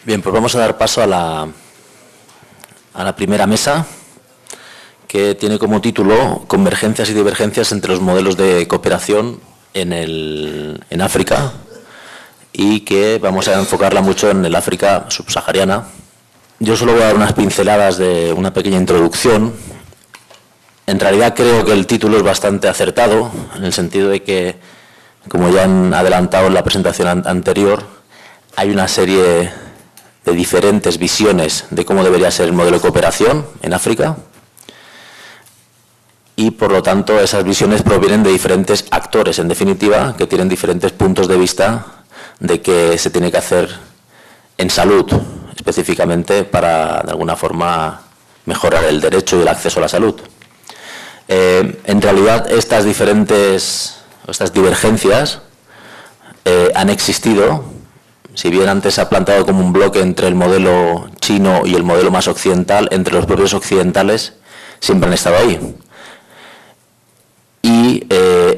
Bien, pues vamos a dar paso a la primera mesa, que tiene como título Convergencias y divergencias entre los modelos de cooperación en África, y que vamos a enfocarla mucho en el África subsahariana. Yo solo voy a dar unas pinceladas de una pequeña introducción. En realidad creo que el título es bastante acertado, en el sentido de que, como ya han adelantado en la presentación anterior, hay una serie de diferentes visiones de cómo debería ser el modelo de cooperación en África, y por lo tanto esas visiones provienen de diferentes actores, en definitiva, que tienen diferentes puntos de vista de qué se tiene que hacer en salud, específicamente para, de alguna forma, mejorar el derecho y el acceso a la salud. En realidad, estas divergencias han existido. Si bien antes se ha planteado como un bloque entre el modelo chino y el modelo más occidental, entre los propios occidentales siempre han estado ahí. Y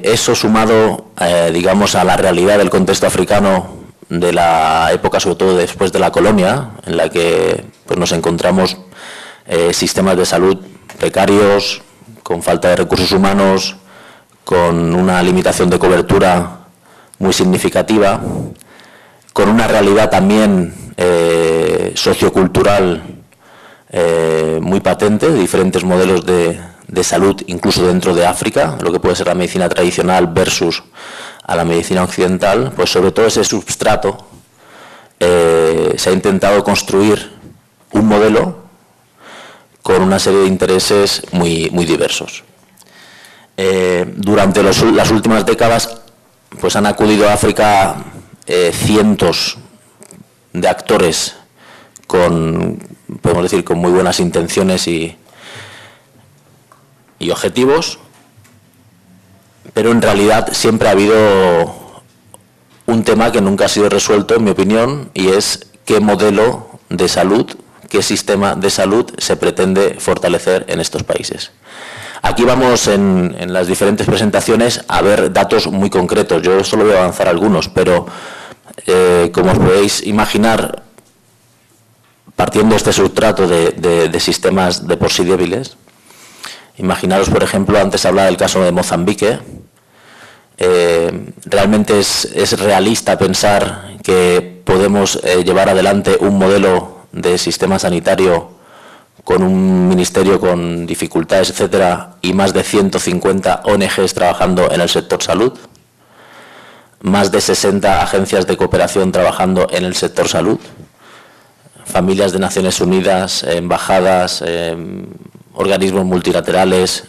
eso sumado, digamos, a la realidad del contexto africano de la época, sobre todo después de la colonia, en la que pues, nos encontramos sistemas de salud precarios, con falta de recursos humanos, con una limitación de cobertura muy significativa, con una realidad también sociocultural muy patente, de diferentes modelos de salud, incluso dentro de África, lo que puede ser la medicina tradicional versus a la medicina occidental. Pues sobre todo ese substrato se ha intentado construir un modelo con una serie de intereses muy diversos. Durante las últimas décadas pues han acudido a África cientos de actores con, podemos decir, con muy buenas intenciones y objetivos, pero en realidad siempre ha habido un tema que nunca ha sido resuelto, en mi opinión, y es qué modelo de salud, qué sistema de salud se pretende fortalecer en estos países. Aquí vamos en las diferentes presentaciones a ver datos muy concretos. Yo solo voy a avanzar algunos, pero como os podéis imaginar, partiendo de este sustrato de sistemas de por sí débiles, imaginaros, por ejemplo, antes hablaba del caso de Mozambique. Realmente es realista pensar que podemos llevar adelante un modelo de sistema sanitario con un ministerio con dificultades, etcétera, y más de 150 ONGs trabajando en el sector salud, más de 60 agencias de cooperación trabajando en el sector salud, familias de Naciones Unidas, embajadas, organismos multilaterales.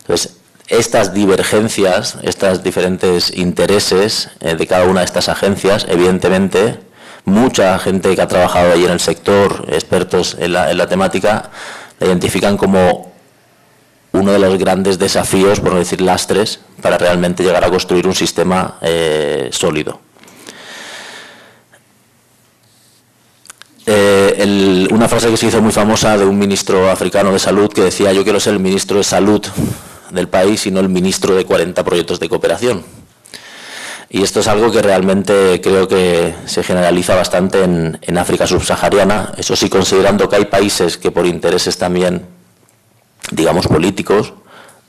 Entonces, estas divergencias, estos diferentes intereses de cada una de estas agencias, evidentemente, mucha gente que ha trabajado allí en el sector, expertos en la temática, la identifican como uno de los grandes desafíos, por no decir lastres, para realmente llegar a construir un sistema sólido. Una frase que se hizo muy famosa de un ministro africano de salud que decía: yo quiero ser el ministro de salud del país y no el ministro de 40 proyectos de cooperación. Y esto es algo que realmente creo que se generaliza bastante en África subsahariana, eso sí, considerando que hay países que por intereses también, digamos, políticos,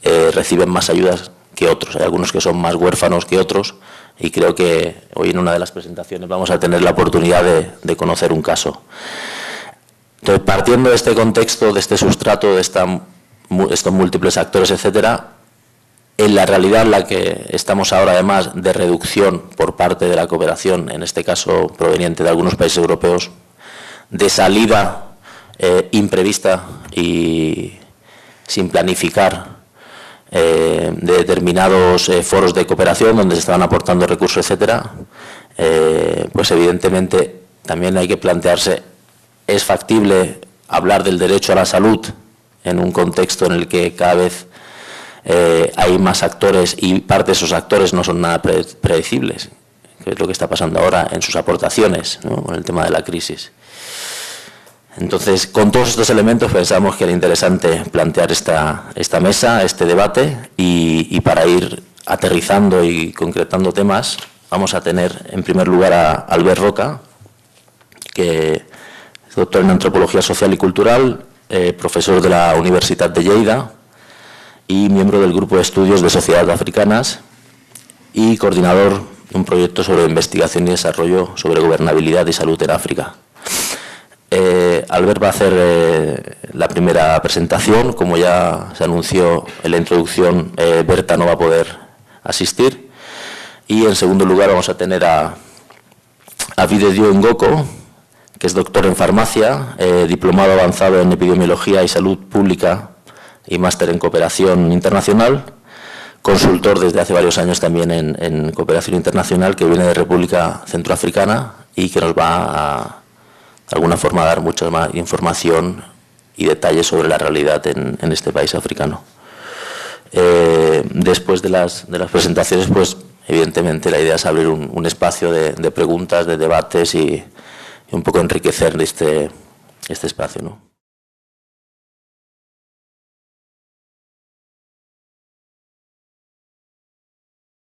reciben más ayudas que otros. Hay algunos que son más huérfanos que otros, y creo que hoy en una de las presentaciones vamos a tener la oportunidad de conocer un caso. Entonces, partiendo de este contexto, de este sustrato, de estos múltiples actores, etcétera, en la realidad en la que estamos ahora, además de reducción por parte de la cooperación, en este caso proveniente de algunos países europeos, de salida imprevista y sin planificar de determinados foros de cooperación donde se estaban aportando recursos, etcétera, pues evidentemente también hay que plantearse: ¿es factible hablar del derecho a la salud en un contexto en el que cada vez hay más actores y parte de esos actores no son nada predecibles, que es lo que está pasando ahora en sus aportaciones, ¿no?, con el tema de la crisis? Entonces, con todos estos elementos pensamos que era interesante plantear esta mesa, este debate, y para ir aterrizando y concretando temas, vamos a tener en primer lugar a Albert Roca, que doctor en Antropología Social y Cultural, profesor de la Universidad de Lleida y miembro del Grupo de Estudios de Sociedades Africanas y coordinador de un proyecto sobre investigación y desarrollo sobre gobernabilidad y salud en África. Albert va a hacer la primera presentación. Como ya se anunció en la introducción, Berta no va a poder asistir. Y en segundo lugar vamos a tener a Videdio Ngoko, que es doctor en farmacia, diplomado avanzado en epidemiología y salud pública y máster en cooperación internacional, consultor desde hace varios años también en cooperación internacional, que viene de República Centroafricana y que nos va a, de alguna forma, a dar mucha más información y detalles sobre la realidad en este país africano. Después de las presentaciones, pues evidentemente la idea es abrir un espacio de preguntas, de debates y un poco enriquecer este espacio, ¿no?